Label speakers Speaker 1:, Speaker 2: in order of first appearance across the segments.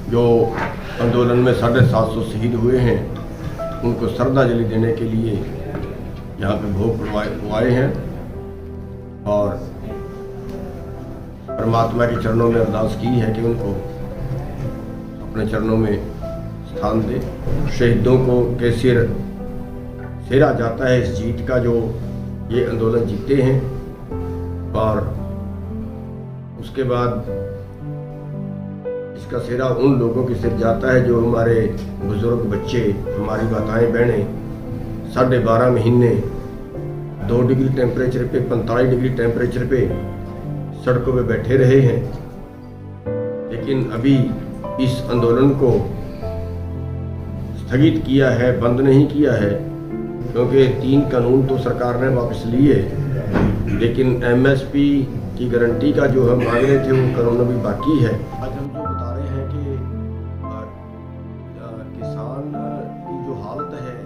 Speaker 1: जो आंदोलन में 750 शहीद हुए हैं उनको श्रद्धांजलि देने के लिए यहाँ पे भोग आए हैं और परमात्मा के चरणों में अरदास की है कि उनको अपने चरणों में स्थान दे। शहीदों को कैसे सेरा जाता है इस जीत का जो ये आंदोलन जीते हैं, और उसके बाद इसका सेरा उन लोगों के सिर जाता है जो हमारे बुजुर्ग बच्चे, हमारी माताएं बहनें 12.5 महीने 2 डिग्री टेम्परेचर पे 45 डिग्री टेम्परेचर पे सड़कों पे बैठे रहे हैं। लेकिन अभी इस आंदोलन को स्थगित किया है, बंद नहीं किया है, क्योंकि 3 कानून तो सरकार ने वापस लिए, लेकिन एमएसपी की गारंटी का जो हम मांग रहे थे वो कानून अभी बाकी है। आज हम जो बता रहे हैं कि किसान की जो हालत है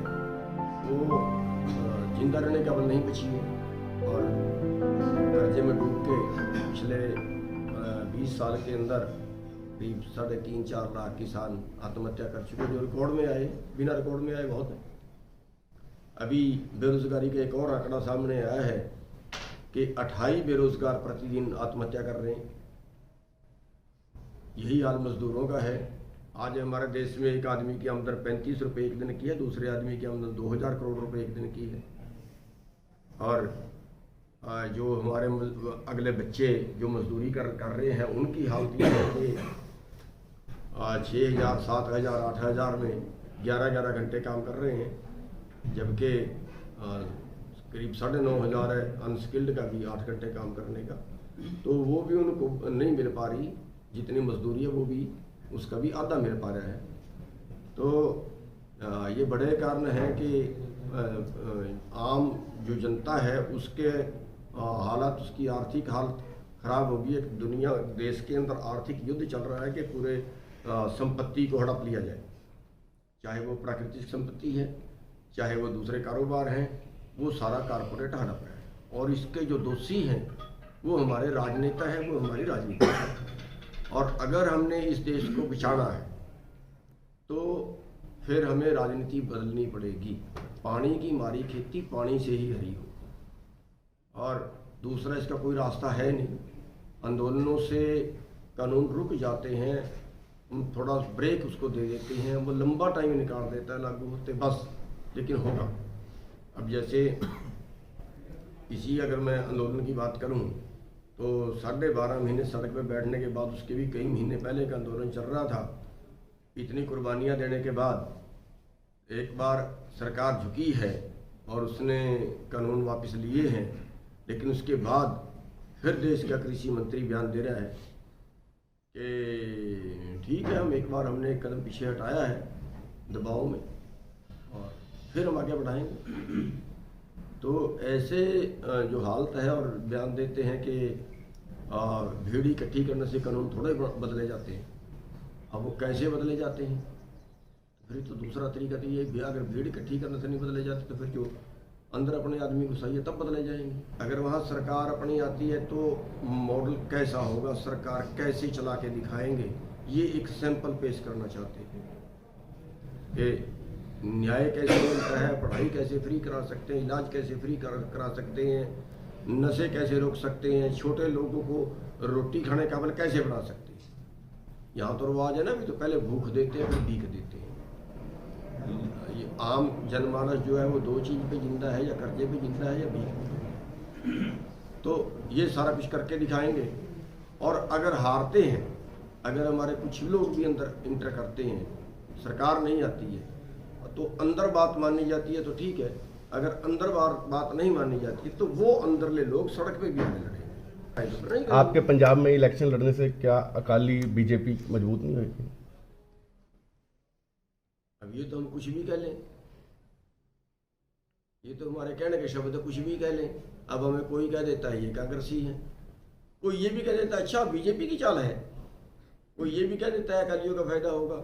Speaker 1: वो जिंदा रहने का बल नहीं बची है और कर्जे में डूब के पिछले 20 साल के अंदर करीब 3.5-4 लाख किसान आत्महत्या कर चुके, जो रिकॉर्ड में आए, बिना रिकॉर्ड में आए बहुत है। अभी बेरोजगारी का एक और आंकड़ा सामने आया है कि 28 बेरोजगार प्रतिदिन आत्महत्या कर रहे हैं। यही हाल मजदूरों का है। आज हमारे देश में एक आदमी की आमदन 35 रुपये एक दिन की है, दूसरे आदमी की आमदन 2000 करोड़ रुपए एक दिन की है। और जो हमारे अगले बच्चे जो मजदूरी कर रहे हैं उनकी हालत ये है कि 6000, 7000, 8000 में 11-11 घंटे काम कर रहे हैं, जबकि करीब 9500 है अनस्किल्ड का भी 8 घंटे काम करने का, तो वो भी उनको नहीं मिल पा रही। जितनी मजदूरी है वो भी उसका भी आधा मिल पा रहा है। तो ये बड़े कारण है कि आम जो जनता है उसके हालात, उसकी आर्थिक हालत खराब होगी। एक दुनिया देश के अंदर आर्थिक युद्ध चल रहा है कि पूरे संपत्ति को हड़प लिया जाए, चाहे वो प्राकृतिक संपत्ति है, चाहे वो दूसरे कारोबार हैं, वो सारा कारपोरेट हड़प रहा है। और इसके जो दोषी हैं वो हमारे राजनेता हैं, वो हमारी राजनीति है। और अगर हमने इस देश को बचाना है तो फिर हमें राजनीति बदलनी पड़ेगी। पानी की मारी खेती पानी से ही हरी हो, और दूसरा इसका कोई रास्ता है नहीं। आंदोलनों से कानून रुक जाते हैं, हम थोड़ा ब्रेक उसको दे देते हैं, वो लंबा टाइम निकाल देता है लागू होते बस, लेकिन होगा। अब जैसे इसी अगर मैं आंदोलन की बात करूं तो 12.5 महीने सड़क पे बैठने के बाद, उसके भी कई महीने पहले का आंदोलन चल रहा था। इतनी कुर्बानियां देने के बाद एक बार सरकार झुकी है और उसने कानून वापस लिए हैं, लेकिन उसके बाद फिर देश का कृषि मंत्री बयान दे रहा है कि ठीक है, हमने एक कदम पीछे हटाया है दबाव में और फिर हम आगे बढ़ाएंगे। तो ऐसे जो हालत है, और बयान देते हैं कि भीड़ इकट्ठी करने से कानून थोड़े बदले जाते हैं। अब वो कैसे बदले जाते हैं, फिर तो दूसरा तरीका तो ये, अगर भीड़ इकट्ठी करने से नहीं बदले जाते तो फिर जो अंदर अपने आदमी घुसाइए तब बदले जाएंगे। अगर वहाँ सरकार अपनी आती है तो मॉडल कैसा होगा, सरकार कैसे चला के दिखाएंगे, ये एक सैंपल पेश करना चाहते हैं कि न्याय कैसे मिलता है, पढ़ाई कैसे फ्री करा सकते हैं, इलाज कैसे फ्री करा सकते हैं, नशे कैसे रोक सकते हैं, छोटे लोगों को रोटी खाने का काबिल कैसे बना सकते हैं। यहाँ तो रिवाज है ना, भी तो पहले भूख देते हैं फिर भीख देते हैं। ये आम जनमानस जो है वो 2 चीज़ पे जिंदा है, या कर्जे पे जिंदा है या भीख पे। तो ये सारा कुछ करके दिखाएंगे। और अगर हारते हैं, अगर हमारे कुछ लोग भी अंदर इंटर करते हैं, सरकार नहीं आती है तो अंदर बात मानी जाती है तो ठीक है, अगर अंदर बात नहीं मानी जाती तो वो अंदरले लोग सड़क पे भी आने लड़ेंगे।
Speaker 2: आपके पंजाब में इलेक्शन लड़ने से क्या अकाली बीजेपी मजबूत नहीं होगी?
Speaker 1: अब ये तो हम कुछ भी कह लें, ये तो हमारे कहने के शब्द है, कुछ भी कह लें। अब हमें कोई कह देता है ये कांग्रेसी है, कोई ये भी कह देता है अच्छा बीजेपी की चाल है, कोई ये भी कह देता है अकालियों का फायदा होगा।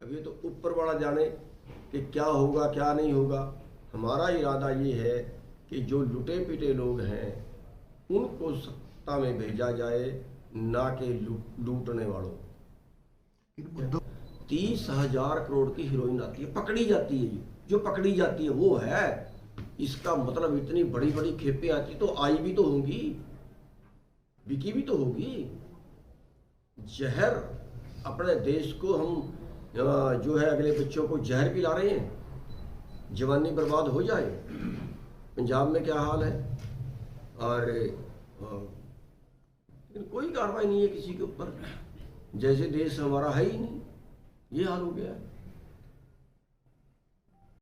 Speaker 1: अब ये तो ऊपर वाला जाने कि क्या होगा क्या नहीं होगा। हमारा इरादा ये है कि जो लुटे पिटे लोग हैं उनको सत्ता में भेजा जाए, ना कि लूटने वालों। 30,000 करोड़ की हीरोइन आती है, पकड़ी जाती है। जो पकड़ी जाती है वो है। इसका मतलब इतनी बड़ी बड़ी खेपें आती तो आई भी तो होंगी, बिकी भी तो होगी। जहर अपने देश को हम जो है अगले बच्चों को जहर पिला रहे हैं, जवानी बर्बाद हो जाए। पंजाब में क्या हाल है, और कोई कार्रवाई नहीं है किसी के ऊपर, जैसे देश हमारा है ही नहीं, ये हाल हो गया है।